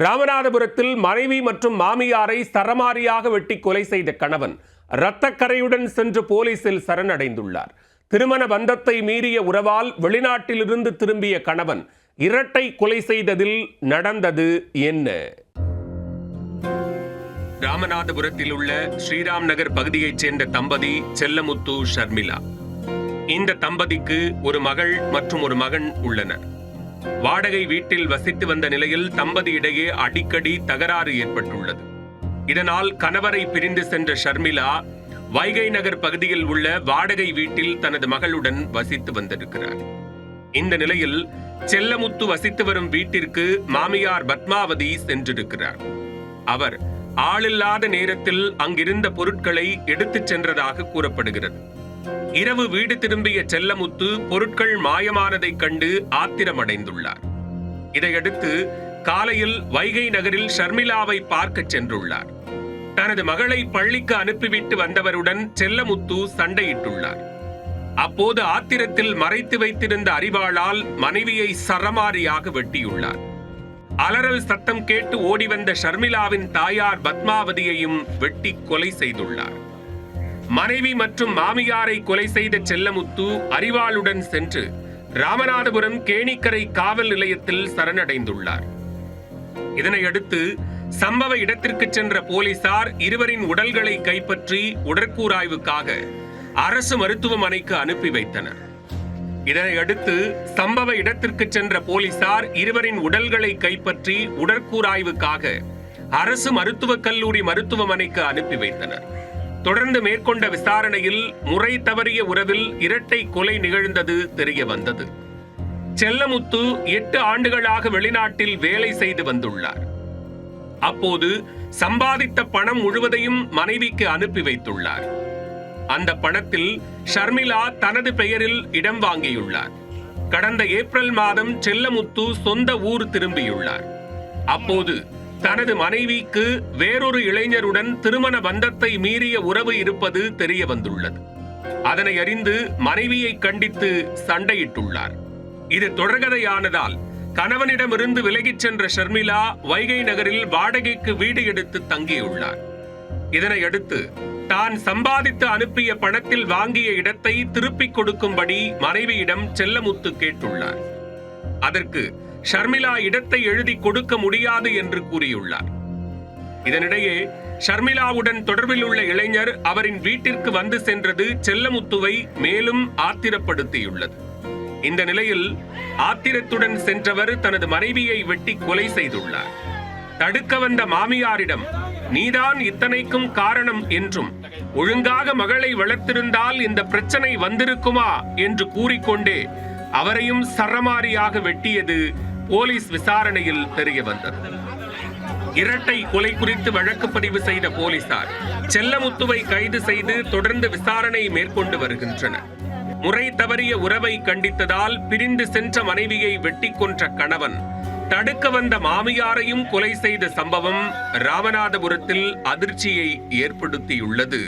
ராமநாதபுரத்தில் மனைவி மற்றும் மாமியாரை சரமாரியாக வெட்டி கொலை செய்த கணவன் இரத்தக்கரையுடன் சென்று போலீசில் சரணடைந்துள்ளார். திருமண பந்தத்தை மீறிய உறவால் வெளிநாட்டிலிருந்து திரும்பிய கணவன் இரட்டை கொலை செய்ததில் நடந்தது என்ன? ராமநாதபுரத்தில் உள்ள ஸ்ரீராம் நகர் பகுதியைச் சேர்ந்த தம்பதி செல்லமுத்து, ஷர்மிளா. இந்த தம்பதிக்கு ஒரு மகள் மற்றும் ஒரு மகன் உள்ளனர். வாடகை வீட்டில் வசித்து வந்த நிலையில் தம்பதியிடையே அடிக்கடி தகராறு ஏற்பட்டுள்ளது. இதனால் கணவரை பிரிந்து சென்ற ஷர்மிளா வைகை நகர் பகுதியில் உள்ள வாடகை வீட்டில் தனது மகளுடன் வசித்து வந்திருக்கிறார். இந்த நிலையில் செல்லமுத்து வசித்து வரும் வீட்டிற்கு மாமியார் பத்மாவதி சென்றிருக்கிறார். அவர் ஆளில்லாத நேரத்தில் அங்கிருந்த பொருட்களை எடுத்துச் சென்றதாக கூறப்படுகிறது. இரவு வீடு திரும்பிய செல்லமுத்து பொருட்கள் மாயமானதை கண்டு ஆத்திரமடைந்துள்ளார். இதையடுத்து காலையில் வைகை நகரில் ஷர்மிளாவை பார்க்க சென்றுள்ளார். தனது மகளை பள்ளிக்கு அனுப்பிவிட்டு வந்தவருடன் செல்லமுத்து சண்டையிட்டுள்ளார். அப்போது ஆத்திரத்தில் மறைத்து வைத்திருந்த அரிவாளால் மனைவியை சரமாரியாக வெட்டியுள்ளார். அலறல் சத்தம் கேட்டு ஓடி வந்த ஷர்மிளாவின் தாயார் பத்மாவதியையும் வெட்டி கொலை செய்துள்ளார். மனைவி மற்றும் மாமியாரை கொலை செய்த செல்லமுத்து அரிவாளுடன் சென்று ராமநாதபுரம் கேணிக்கரை காவல் நிலையத்தில் சரணடைந்துள்ளார். இதனையடுத்து சம்பவ இடத்திற்கு சென்ற போலீசார் இருவரின் உடல்களை கைப்பற்றி உடற்கூராய்வுக்காக அரசு மருத்துவமனைக்கு அனுப்பி வைத்தனர். இதனையடுத்து சம்பவ இடத்திற்கு சென்ற போலீசார் இருவரின் உடல்களை கைப்பற்றி உடற்கூராய்வுக்காக அரசு மருத்துவக் கல்லூரி மருத்துவமனைக்கு அனுப்பி வைத்தனர். தொடர்ந்து மேற்கொண்ட விசாரணையில் முறை தவறிய உறவில் இரட்டை கொலை நிகழ்ந்தது தெரிய வந்தது. செல்லமுத்து 8 ஆண்டுகளாக வெளிநாட்டில் வேலை செய்து வந்துள்ளார். அப்போது சம்பாதித்த பணம் முழுவதையும் மனைவிக்கு அனுப்பி வைத்துள்ளார். அந்த பணத்தில் ஷர்மிளா தனது பெயரில் இடம் வாங்கியுள்ளார். கடந்த ஏப்ரல் மாதம் செல்லமுத்து சொந்த ஊர் திரும்பியுள்ளார். அப்போது தனது மனைவிக்கு வேறொரு இளைஞருடன் திருமண பந்தத்தை மீறிய உறவு இருப்பது தெரிய வந்துள்ளது. அதனை அறிந்து மனைவியை கண்டித்து சண்டையிட்டுள்ளார். இது தொடர்கதையானதால் கணவனிடமிருந்து விலகிச் சென்ற ஷர்மிளா வைகை நகரில் வாடகைக்கு வீடு எடுத்து தங்கியுள்ளார். இதனையடுத்து தான் சம்பாதித்து அனுப்பிய பணத்தில் வாங்கிய இடத்தை திருப்பிக் கொடுக்கும்படி மனைவியிடம் செல்லமுத்து கேட்டுள்ளார். அதற்கு ஷர்மிளா இடத்தை எழுதி கொடுக்க முடியாது என்று கூறியுள்ளார். இதனிடையே ஷர்மிளாவுடன் தொடர்பில் உள்ள இளைஞர் அவரின் வீட்டிற்கு வந்து சென்றது செல்லமுத்துவை மேலும் ஆத்திரப்படுத்தியுள்ளது. இந்த நிலையில் ஆத்திரத்துடன் சென்றவர் தனது மனைவியை வெட்டி கொலை செய்துள்ளார். தடுக்க வந்த மாமியாரிடம் நீதான் இத்தனைக்கும் காரணம் என்றும் ஒழுங்காக மகளை வளர்த்திருந்தால் இந்த பிரச்சனை வந்திருக்குமா என்று கூறிக்கொண்டே அவரையும் சரமாரியாக வெட்டியது போலீஸ் விசாரணையில் தெரிய வந்தது. இரட்டை கொலை குறித்து வழக்கு பதிவு செய்த போலீசார் செல்லமுத்துவை கைது செய்து தொடர்ந்து விசாரணை மேற்கொண்டு வருகின்றனர். முறை தவறிய உறவை கண்டித்ததால் பிரிந்து சென்ற மனைவியை வெட்டி கொன்ற கணவன் தடுக்க வந்த மாமியாரையும் கொலை செய்த சம்பவம் ராமநாதபுரத்தில் அதிர்ச்சியை ஏற்படுத்தியுள்ளது.